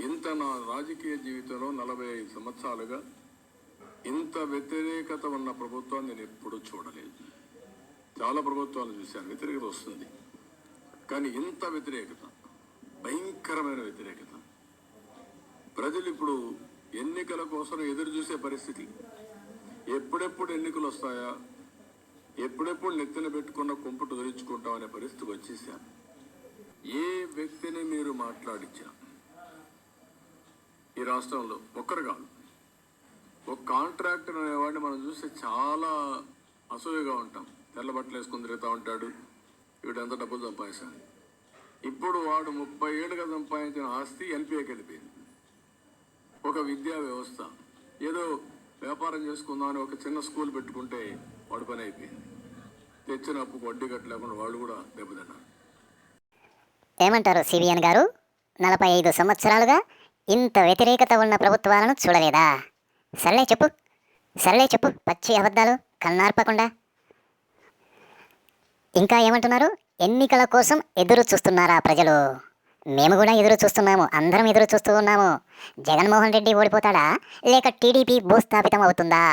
ఇంత నా రాజకీయ జీవితంలో 45 సంవత్సరాలుగా ఇంత వ్యతిరేకత ఉన్న ప్రభుత్వాన్ని నేను ఎప్పుడూ చూడలేదు. చాలా ప్రభుత్వాలు చూశాను, వ్యతిరేకత వస్తుంది, కానీ ఇంత వ్యతిరేకత, భయంకరమైన వ్యతిరేకత. ప్రజలు ఇప్పుడు ఎన్నికల కోసం ఎదురు చూసే పరిస్థితి. ఎప్పుడెప్పుడు ఎన్నికలు వస్తాయా, ఎప్పుడెప్పుడు నెత్తిన పెట్టుకున్న కుంపటు ధరించుకుంటాం అనే పరిస్థితికి వచ్చేసాను. ఏ వ్యక్తిని మీరు మాట్లాడించా ఈ రాష్ట్రంలో ఒక్కరు కాదు, ఒక కాంట్రాక్టర్ అనేవాడిని మనం చూస్తే చాలా అసూయగా ఉంటాం. తెల్ల బట్టలు వేసుకుని తిరుగుతూ ఉంటాడు, వీడు ఎంత డబ్బులు సంపాదించాలి. ఇప్పుడు వాడు 30 ఏళ్ళుగా సంపాదించిన ఆస్తి ఎన్పిఏకి వెళ్ళిపోయింది. ఒక విద్యా వ్యవస్థ, ఏదో వ్యాపారం చేసుకుందామని ఒక చిన్న స్కూల్ పెట్టుకుంటే వాడు పని అయిపోయింది. తెచ్చిన అప్పుకు వడ్డీ కట్టలేకుండా వాళ్ళు కూడా దెబ్బతిన్నారు. ఏమంటారు సిబిఎన్ గారు? 45 సంవత్సరాలుగా ఇంత వ్యతిరేకత ఉన్న ప్రభుత్వాలను చూడలేదా? సర్లే చెప్పు, పచ్చి అబద్ధాలు కన్నార్పకుండా. ఇంకా ఏమంటున్నారు? ఎన్నికల కోసం ఎదురు చూస్తున్నారా ప్రజలు? మేము కూడా ఎదురు చూస్తున్నాము, అందరం ఎదురు చూస్తూ ఉన్నాము. జగన్మోహన్ రెడ్డి ఓడిపోతాడా లేక టీడీపీ భూస్థాపితం అవుతుందా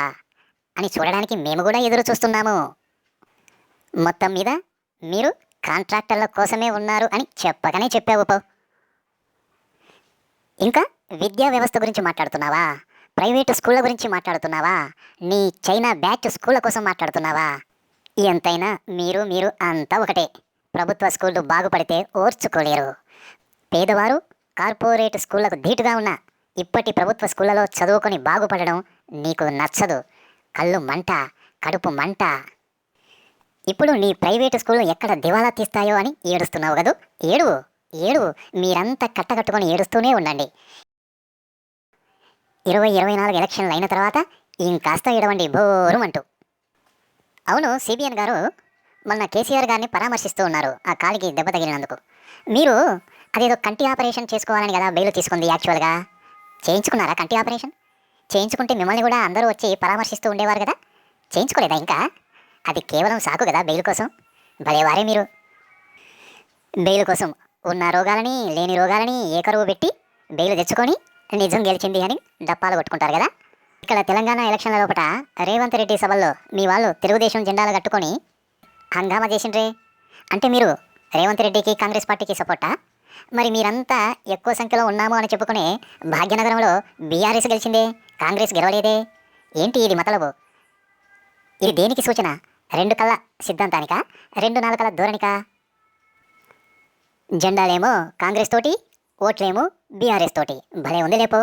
అని చూడడానికి మేము కూడా ఎదురు చూస్తున్నాము. మొత్తం మీద మీరు కాంట్రాక్టర్ల కోసమే ఉన్నారు అని చెప్పగానే చెప్పావు పో. ఇంకా విద్యా వ్యవస్థ గురించి మాట్లాడుతున్నావా? ప్రైవేటు స్కూళ్ళ గురించి మాట్లాడుతున్నావా? నీ చైనా బ్యాచ్ స్కూళ్ళ కోసం మాట్లాడుతున్నావా? ఎంతైనా మీరు అంతా ఒకటే. ప్రభుత్వ స్కూళ్ళు బాగుపడితే ఓర్చుకోలేరు. పేదవారు కార్పొరేట్ స్కూళ్లకు ధీటుగా ఉన్న ఇప్పటి ప్రభుత్వ స్కూళ్ళలో చదువుకొని బాగుపడడం నీకు నచ్చదు. కళ్ళు మంట, కడుపు మంట. ఇప్పుడు నీ ప్రైవేటు స్కూళ్ళు ఎక్కడ దివాలా తీస్తాయో అని ఏడుస్తున్నావు కదూ? ఏడువు. మీరంతా కట్టకట్టుకొని ఏడుస్తూనే ఉండండి. 2024 ఎలక్షన్లు అయిన తర్వాత ఇంకాస్త ఏడవండి బోరుమంటూ. అవును సిబిఎన్ గారు, మొన్న కేసీఆర్ గారిని పరామర్శిస్తూ ఉన్నారు ఆ కాలికి దెబ్బ తగిలినందుకు. మీరు అదేదో కంటి ఆపరేషన్ చేసుకోవాలని కదా బెయిల్ తీసుకుంది. యాక్చువల్గా చేయించుకున్నారా కంటి ఆపరేషన్? చేయించుకుంటే మిమ్మల్ని కూడా అందరూ వచ్చి పరామర్శిస్తూ ఉండేవారు కదా, చేయించుకోలేదా ఇంకా? అది కేవలం సాకు కదా బెయిల్ కోసం. భలేవారే మీరు. బెయిల్ కోసం ఉన్న రోగాలని లేని రోగాలని ఏకరువు పెట్టి బెయిల్ తెచ్చుకొని నిజం గెలిచింది అని డప్పాలు కొట్టుకుంటారు కదా. ఇక్కడ తెలంగాణ ఎలక్షన్ల లోపల రేవంత్ రెడ్డి సభల్లో మీ వాళ్ళు తెలుగుదేశం జెండాలు కట్టుకొని హంగామా చేసిండ్రే. అంటే మీరు రేవంత్ రెడ్డికి కాంగ్రెస్ పార్టీకి సపోర్టా? మరి మీరంతా ఎక్కువ సంఖ్యలో ఉన్నాము అని చెప్పుకునే భాగ్యనగరంలో బీఆర్ఎస్ గెలిచిందే, కాంగ్రెస్ గెలవలేదే. ఏంటి ఇది మతలబు? ఇది దేనికి సూచన? 2 కళ్ళ సిద్ధాంతానికా, 2 నాలుకల ధోరణికా? జెండాలేమో కాంగ్రెస్ తోటి, ఓట్లేమో బీఆర్ఎస్ తోటి. భలే ఉంది లేపో.